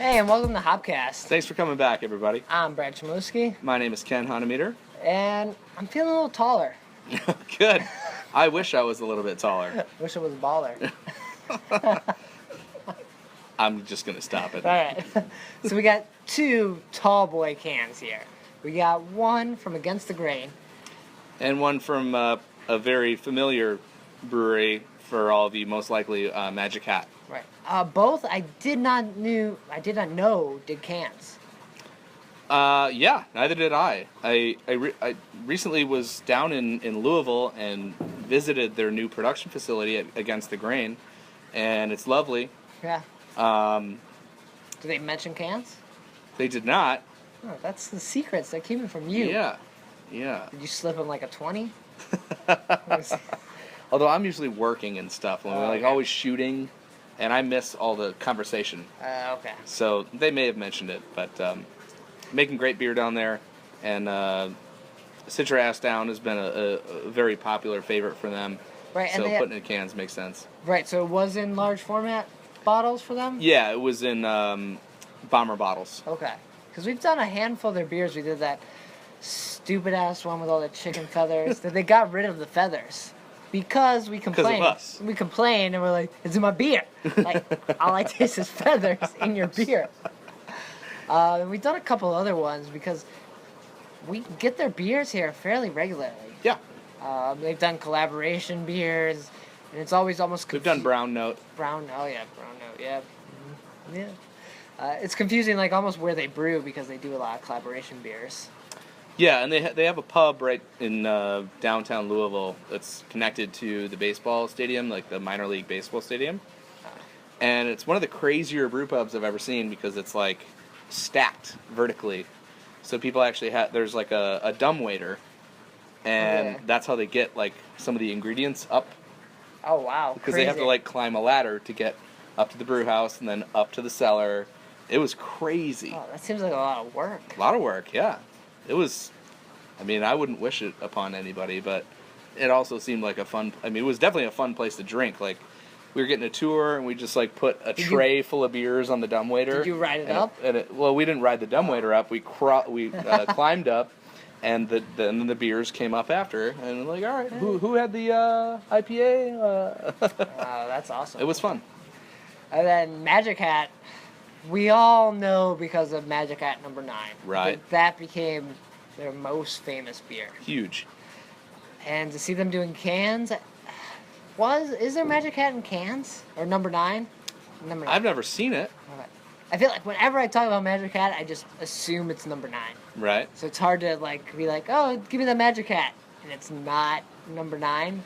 Hey, and welcome to Hopcast. Thanks for coming back, everybody. I'm Brad Chmowski, My name is Ken Hanemeter. and I'm feeling a little taller. Good. I wish I was a little bit taller. Wish it was a baller. I'm just going to stop it. All right. So we got two tall boy cans here. We got one from Against the Grain. And one from a very familiar brewery for all of you, most likely Magic Hat. Right. Both I did not know did cans. Yeah, neither did I. I recently was down in Louisville and visited their new production facility at Against the Grain, and it's lovely. Yeah. Do they mention cans? They did not. Oh, that's the secrets that came from you. Yeah. Did you slip them like a 20? Although I'm usually working and stuff, when we're Okay. always shooting, and I miss all the conversation. Okay. So they may have mentioned it, but making great beer down there, and Citra Ass Down has been a very popular favorite for them. Right, So and they putting it in cans makes sense. Right, so it was in large format bottles for them? Yeah, it was in bomber bottles. Okay. Because we've done a handful of their beers. We did that stupid-ass one with all the chicken feathers. That they got rid of the feathers. Because we complained. Because of us. We complained, and we're like, it's in my beer. Like, all I taste is feathers in your beer. And we've done a couple other ones because we get their beers here fairly regularly. Yeah. They've done collaboration beers, and it's always almost We've done Brown Note. Brown Note, yeah. Mhm. Yeah. It's confusing, like, almost where they brew because they do a lot of collaboration beers. Yeah, and they have a pub right in downtown Louisville that's connected to the baseball stadium, like the minor league baseball stadium. And it's one of the crazier brew pubs I've ever seen because it's like stacked vertically. So people actually there's like a dumbwaiter, and Okay. that's how they get like some of the ingredients up, Oh, wow. because they have to like climb a ladder to get up to the brew house and then up to the cellar. It was crazy. Oh, that seems like a lot of work. A lot of work, yeah. It was, I mean, I wouldn't wish it upon anybody, but it also seemed like it was definitely a fun place to drink. Like, we were getting a tour, and we just, like, put a tray full of beers on the dumbwaiter. Did you ride it up? Well, we didn't ride the dumbwaiter up. We climbed up, and then the beers came up after, and like, all right, who had the IPA? Wow, that's awesome. It was fun. And then Magic Hat, we all know because of Magic Hat number 9. Right. That became their most famous beer. Huge. And to see them doing cans, is there Magic Hat in cans? Or number 9? Number 9. I've never seen it. Okay. I feel like whenever I talk about Magic Hat, I just assume it's number 9. Right. So it's hard to like be like, oh, give me the Magic Hat, and it's not number 9.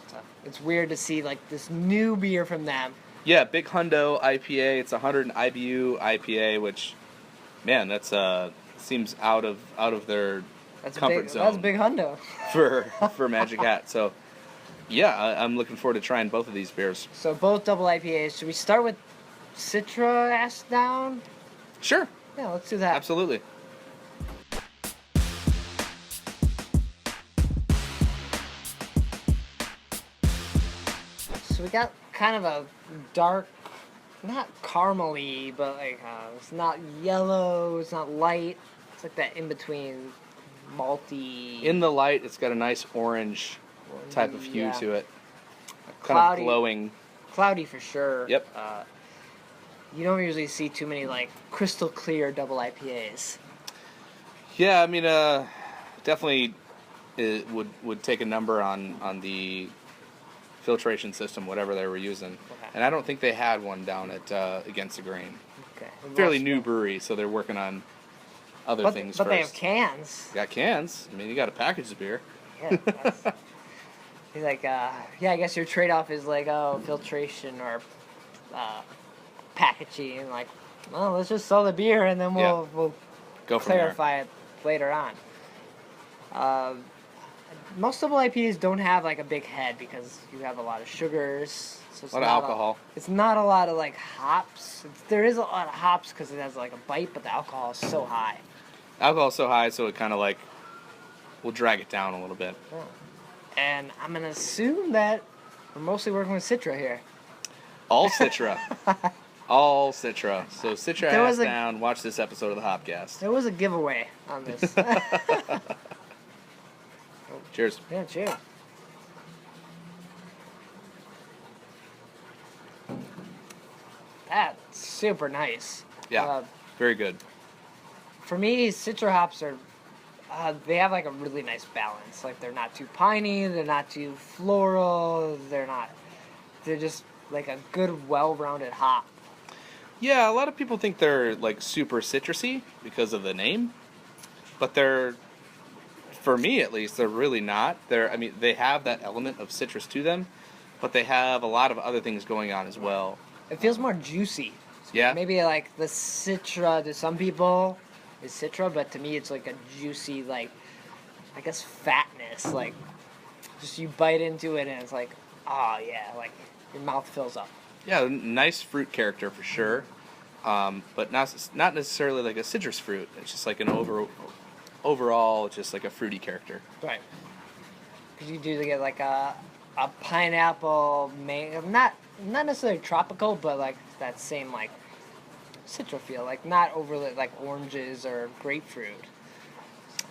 So it's weird to see like this new beer from them. Yeah, Big Hundo IPA. It's 100 IBU IPA, which, man, that's seems out of their comfort zone. That's a big hundo. for Magic Hat. So, yeah, I'm looking forward to trying both of these beers. So both double IPAs. Should we start with Citra Ass Down? Sure, Yeah, let's do that. absolutely. So we got kind of a dark, not caramely, but like it's not yellow, it's not light. It's like that in between, malty. In the light, it's got a nice orange type of hue Yeah. to it. Kind Cloudy. of glowing. Cloudy for sure. Yep. You don't usually see too many like crystal clear double IPAs. Yeah, I mean, definitely it would take a number on the filtration system, whatever they were using. Okay. And I don't think they had one down at Against the Grain. Okay. Fairly new brewery, so they're working on other things but first. they have cans. Got cans. I mean, you got to package the beer. Yeah. He's like, yeah, I guess your trade-off is like, oh, filtration or packaging. Like, well, let's just sell the beer and then we'll Go from there. clarify it later on. Most double IPAs don't have like a big head because you have a lot of sugars. So it's A lot of alcohol. It's not a lot of like hops. There is a lot of hops because it has like a bite, but the alcohol is so high. Alcohol's so high, so it kind of like will drag it down a little bit. And I'm gonna assume that we're mostly working with Citra here. All Citra. All Citra. So Citra There ass was a- down. Watch this episode of the Hopcast. There was a giveaway on this. Cheers. Yeah, cheers. That's super nice. Yeah. Very good. For me, Citra hops are, they have like a really nice balance. Like they're not too piney, they're not too floral, they're just like a good, well-rounded hop. Yeah, a lot of people think they're like super citrusy because of the name, but they're, for me at least, they're really not. I mean, they have that element of citrus to them, but they have a lot of other things going on as well. It feels more juicy. Yeah. Maybe like the Citra to some people is Citra, but to me it's like a juicy, like, I guess fatness. Like, just you bite into it and it's like, oh yeah, like your mouth fills up. Yeah, nice fruit character for sure, but not necessarily like a citrus fruit. It's just like an overall just like a fruity character. Right. Because you do get like a pineapple, not necessarily tropical, but like that same like citra feel, like not overly like oranges or grapefruit.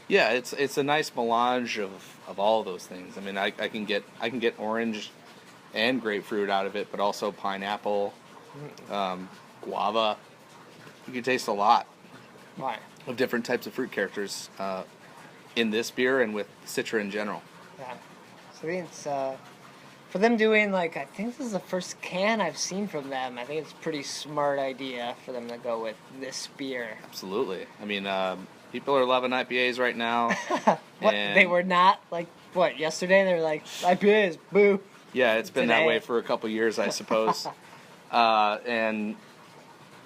Yeah, it's a nice melange of all those things. I mean, I can get orange and grapefruit out of it, but also pineapple, guava. You can taste a lot Right. of different types of fruit characters in this beer and with Citra in general. Yeah. So I think it's for them doing like, I think this is the first can I've seen from them. I think it's a pretty smart idea for them to go with this beer. Absolutely. I mean, people are loving IPAs right now. What and they were not like what yesterday they were like IPAs, boo. Yeah, it's been that Today. way for a couple years, I suppose. And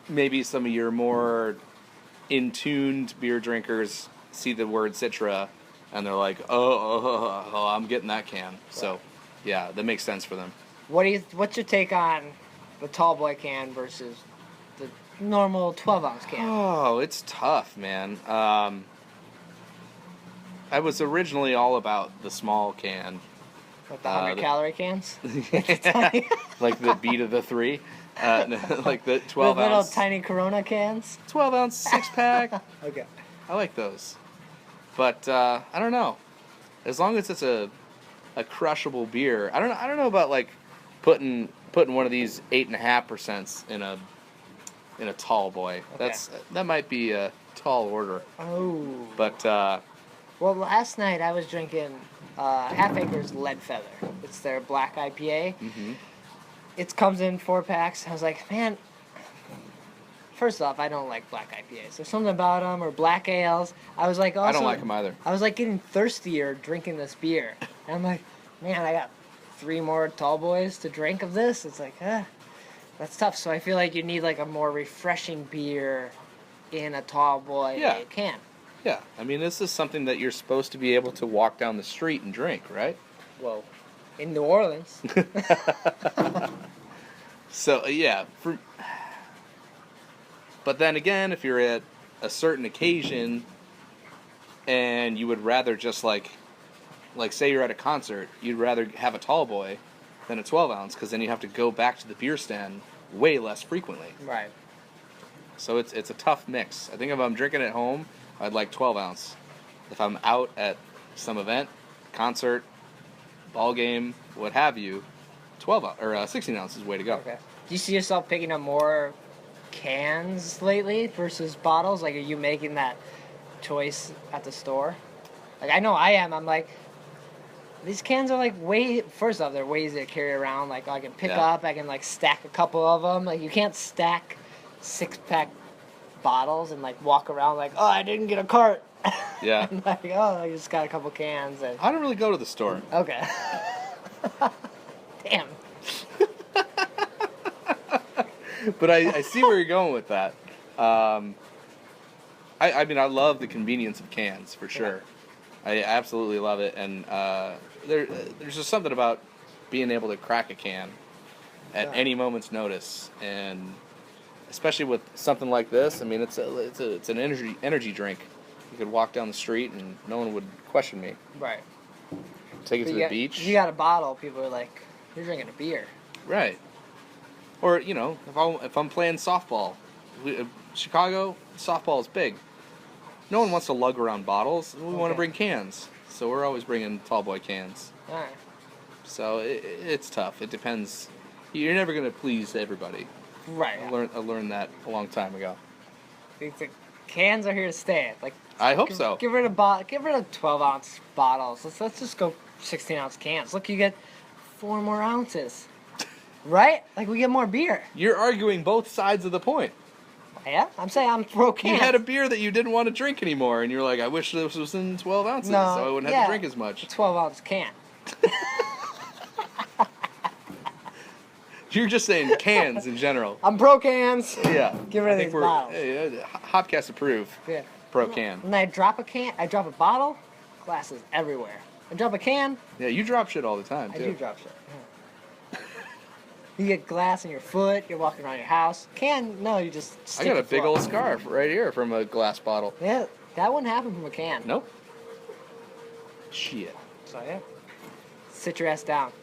maybe some of your more in-tuned beer drinkers see the word Citra, and they're like, oh, I'm getting that can. So, yeah, that makes sense for them. What's your take on the tall boy can versus the normal 12-ounce can? Oh, it's tough, man. I was originally all about the small can. With the 100-calorie cans? Like the beat of the three. Like the 12 The little ounce. tiny Corona cans? 12 ounce 6-pack. Okay. I like those. But I don't know. As long as it's a crushable beer. I don't know about like putting one of these 8.5% in a tall boy. Okay. That might be a tall order. Oh. But Well, last night I was drinking Half Acre's Lead Feather. It's their black IPA. mhm. It comes in 4 packs. I was like, man, first off, I don't like black IPAs. There's something about them, or black ales. I was like, also, I don't like them either. I was like getting thirstier drinking this beer. And I'm like, man, I got 3 more tall boys to drink of this. It's like, that's tough. So I feel like you need like a more refreshing beer in a tall boy Yeah. can. Yeah, I mean, this is something that you're supposed to be able to walk down the street and drink, right? Well, in New Orleans. So, yeah. But then again, if you're at a certain occasion and you would rather just like say you're at a concert, you'd rather have a tall boy than a 12 ounce because then you have to go back to the beer stand way less frequently. Right. So it's a tough mix. I think if I'm drinking at home, I'd like 12 ounce. If I'm out at some event, concert, ball game, what have you, 12 or 16 ounce is the way to go. Okay. Do you see yourself picking up more cans lately versus bottles? Like, are you making that choice at the store? Like, I know I am. I'm like, these cans are like first off, they're way easy to carry around. Like, I can pick up, I can like stack a couple of them. Like, you can't stack 6-pack bottles and like walk around like, oh, I didn't get a cart. Yeah. Like, oh, I just got a couple cans. And I don't really go to the store. okay. Damn. But I see where you're going with that. I mean, I love the convenience of cans, for sure. I absolutely love it. And there's just something about being able to crack a can at any moment's notice. And especially with something like this, I mean, it's an energy drink. You could walk down the street and no one would question me. Right. Take it to the If beach. you got a bottle, people are like, you're drinking a beer. Right. Or if I'm playing softball, Chicago softball is big. No one wants to lug around bottles. We want to Okay. bring cans, so we're always bringing tall boy cans. All right. So it's tough. It depends. You're never gonna please everybody. Right. I learned that a long time ago. The cans are here to stay. Like, I hope so. Get rid of 12-ounce bottles. Let's just go 16-ounce cans. Look, you get 4 more ounces. Right? Like, we get more beer. You're arguing both sides of the point. Yeah, I'm saying I'm pro cans. You had a beer that you didn't want to drink anymore, and you're like, I wish this was in 12 ounces, No, so I wouldn't have to drink as much. 12-ounce can. You're just saying cans in general. I'm pro cans. Yeah. Get rid of I think these we're bottles. Hopcast approve. Yeah. Pro can. When I drop a can, I drop a bottle, glasses everywhere. I drop a can, Yeah, you drop shit all the time I too. do drop shit. Yeah. You get glass in your foot, you're walking around your house. Can, no, you just I stick got a your big foot. old scarf right here from a glass bottle. Yeah, that wouldn't happen from a can. Nope. Shit. So yeah, sit your ass down.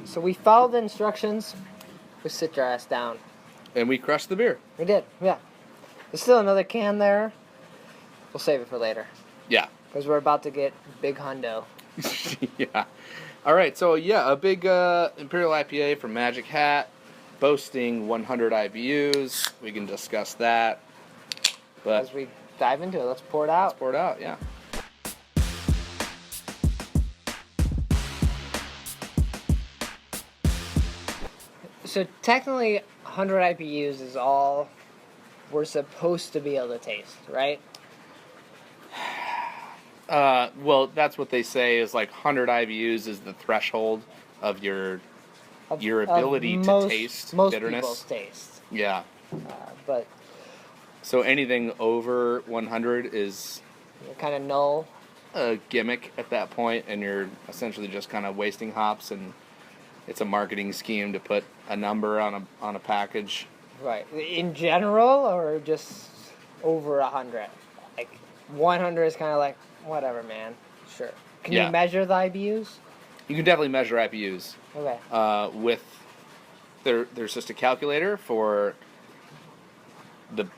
So we followed the instructions. We sit your ass down. And we crushed the beer. We did, yeah. There's still another can there. We'll save it for later Yeah. because we're about to get big hundo. Yeah. All right. So yeah, a big Imperial IPA from Magic Hat, boasting 100 IBUs. We can discuss that. But As we dive into it, let's pour it let's out. pour it out. Yeah. So technically, 100 IBUs is all we're supposed to be able to taste, right? Well, that's what they say is like 100 IBUs is the threshold of your Of- ability of to taste most bitterness. people's taste, Yeah. but So anything over 100 is kind of null. a gimmick at that point, and you're essentially just kind of wasting hops, and it's a marketing scheme to put a number on a package. Right. In general, or just over 100? Like, 100 is kind of like, whatever, man. Sure. Can Yeah. you measure the IBUs? You can definitely measure IBUs Okay. with there's just a calculator for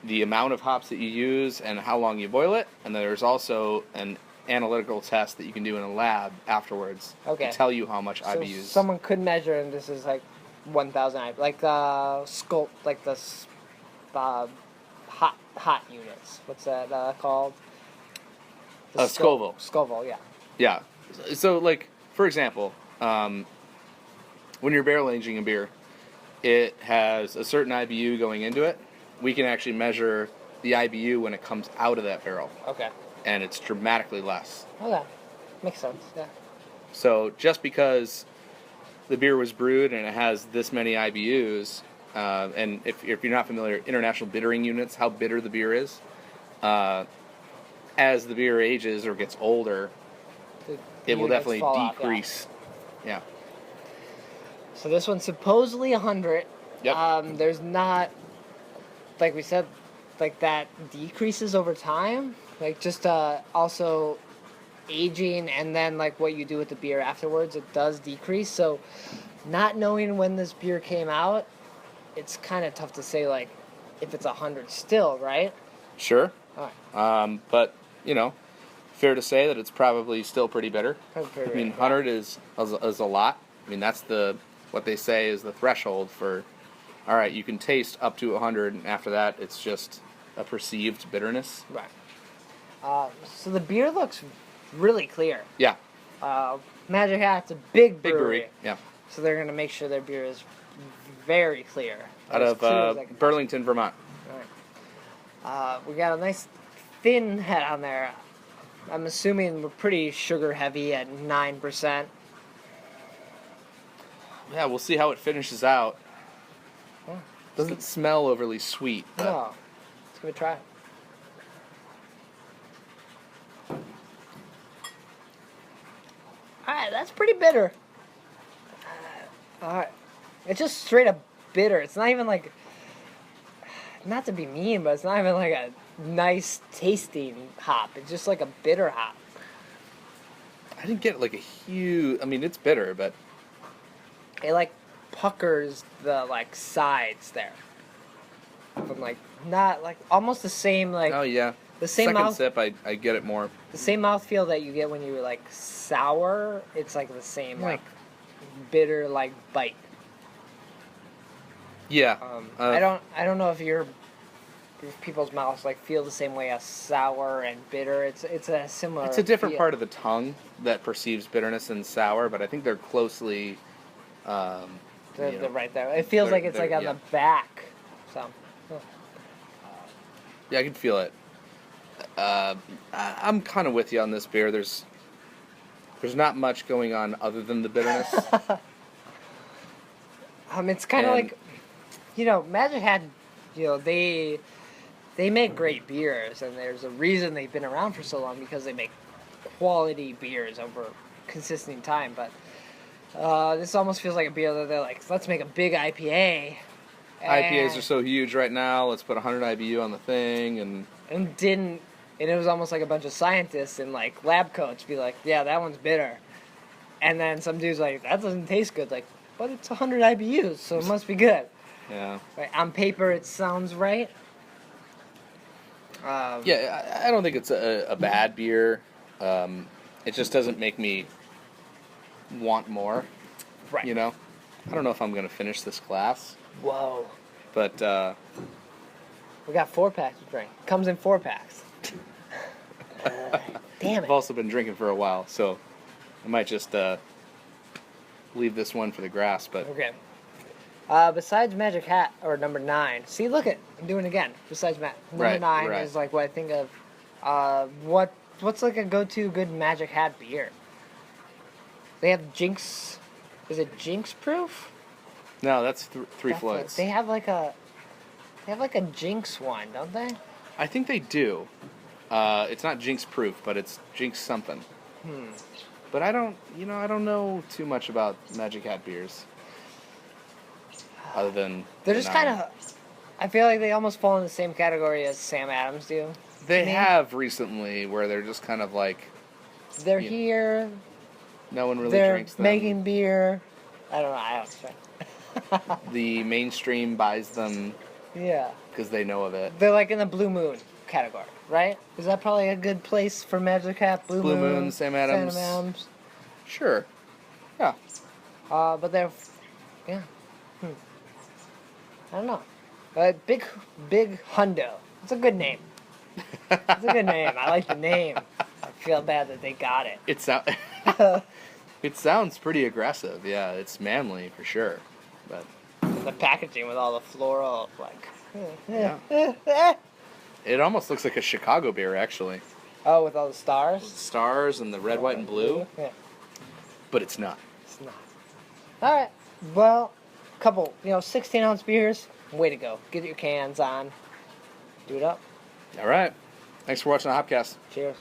the amount of hops that you use and how long you boil it, and then there's also an analytical test that you can do in a lab afterwards Okay. to tell you how much So IBUs. someone could measure, and this is like 1,000 IBUs. Like sculpt, like the hot units. What's that called? The Scoville. Scoville, yeah. Yeah. So, like, for example, when you're barrel aging a beer, it has a certain IBU going into it. We can actually measure the IBU when it comes out of that barrel, Okay. and it's dramatically less. Okay. Makes sense, yeah. So, just because the beer was brewed and it has this many IBUs, and if you're not familiar, international bittering units, how bitter the beer is, as the beer ages or gets older, The it will units definitely fall off, yeah. decrease. Yeah. So this one's supposedly 100. Yep. There's not, like we said, like that decreases over time. Like just also aging and then like what you do with the beer afterwards, it does decrease. So not knowing when this beer came out, it's kind of tough to say like if it's 100 still, right? Sure. All right. But, fair to say that it's probably still pretty bitter. That's pretty I mean, bitter, 100 is a lot. I mean, that's what they say is the threshold for, all right, you can taste up to 100, and after that, it's just a perceived bitterness. Right. So the beer looks really clear. Yeah, Magic Hat's a big big brewery. Yeah, So they're going to make sure their beer is very clear. out As of clear as I can Burlington, Vermont. We got a nice thin head on there. I'm assuming we're pretty sugar heavy at 9%. Yeah, we'll see how it finishes out. Yeah. Doesn't smell overly sweet. But No. Let's give it a try. Alright, that's pretty bitter. Alright. It's just straight up bitter. It's not even like. Not to be mean, but it's not even like a nice tasting hop. It's just like a bitter hop. I didn't get like a huge. I mean, it's bitter, but It like puckers the like sides there. From like not like almost the same like oh yeah. the same Second mouth sip, I get it more. the same mouthfeel that you get when you like sour. It's like the same Yeah. like bitter like bite. Yeah. I don't know if people's mouths like feel the same way as sour and bitter. It's a similar. It's a different feel. part of the tongue that perceives bitterness and sour, but I think they're closely. They're right there. It feels like it's like on yeah. the back. So. Yeah, I can feel it. I'm kind of with you on this beer. There's not much going on other than the bitterness. It's kind of And- like, Magic had, they make great beers, and there's a reason they've been around for so long because they make quality beers over consistent time. But this almost feels like a beer that they're like, let's make a big IPA. IPAs are so huge right now. Let's put 100 IBU on the thing, and And it was almost like a bunch of scientists in like lab coats be like, yeah, that one's bitter. And then some dude's like, that doesn't taste good. Like, but it's 100 IBUs, so it must be good. yeah. Right? On paper, it sounds right. Yeah, I don't think it's a bad beer. It just doesn't make me want more. Right. You know, I don't know if I'm gonna finish this glass, Whoa. but We got 4-packs to drink. Comes in 4-packs. Damn I've it. also been drinking for a while, so I might just leave this one for the grass. But Okay. Besides Magic Hat, or number 9. See, look it. I'm doing it again. Besides number Right, 9 right. is like what I think of. What's like a go-to good Magic Hat beer? They have Jinx. Is it Jinx Proof? no, that's Three That's Floyds. They have like a Jinx one, don't they? I think they do. It's not Jinx proof, but it's Jinx something. But I don't know too much about Magic Hat beers, other than They're the just nine. kind of. I feel like they almost fall in the same category as Sam Adams do. They to me. have recently where they're just kind of like They're Yeah. here. no one really They're drinks them. making beer. I don't know. I don't. The mainstream buys them Yeah. because they know of it. They're like in the Blue Moon category, right? Is that probably a good place for Magic Hat? Blue Moon, Sam Adams. Sam Adams. Sure. Yeah. But they're, yeah. I don't know. Big Hundo. It's a good name. It's a good name. I like the name. I feel bad that they got it. It sounds pretty aggressive. Yeah, it's manly for sure. But The packaging with all the floral, like. Yeah. it almost looks like a Chicago beer actually. Oh, with all the stars. Stars and the red, white, and blue. Yeah, But it's not. it's not. All right. Well, couple, 16-ounce beers. Way to go. Get your cans on. Do it up. All right. Thanks for watching the Hopcast. Cheers.